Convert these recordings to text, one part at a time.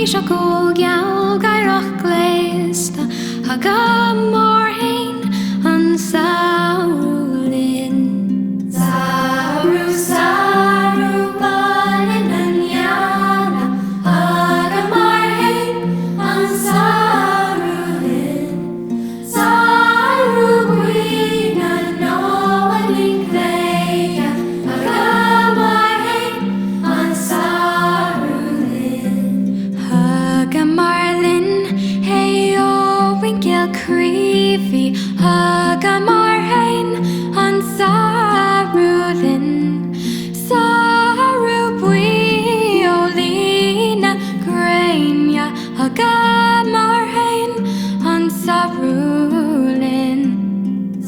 seo go geall gaireach gléasta aga mar hain an saolin. Saru saru balin an yana aga mar hain an saolin. Saru gwina no aling cleia aga mar hain an saolin. Aga marlin hey o winkil creepy aga mar hain an saolin. Saru buiolina grania aga mar hain an saolin.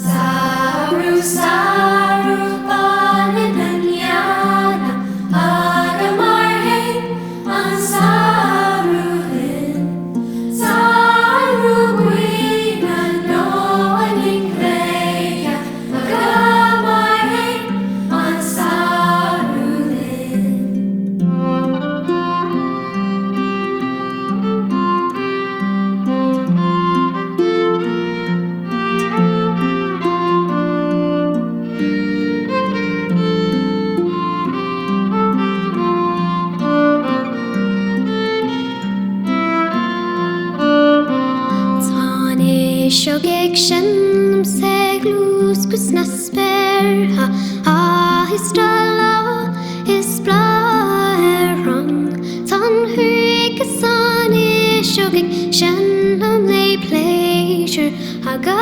Saru saru balin an yana aga mar hain an saolin. Saru gwina no aling cleia aga mar hain an saolin. Táne seo geag sin seglús gus na sperha a is drala is blaerang. Tan huig is an seo geag sin am lay pleasure aga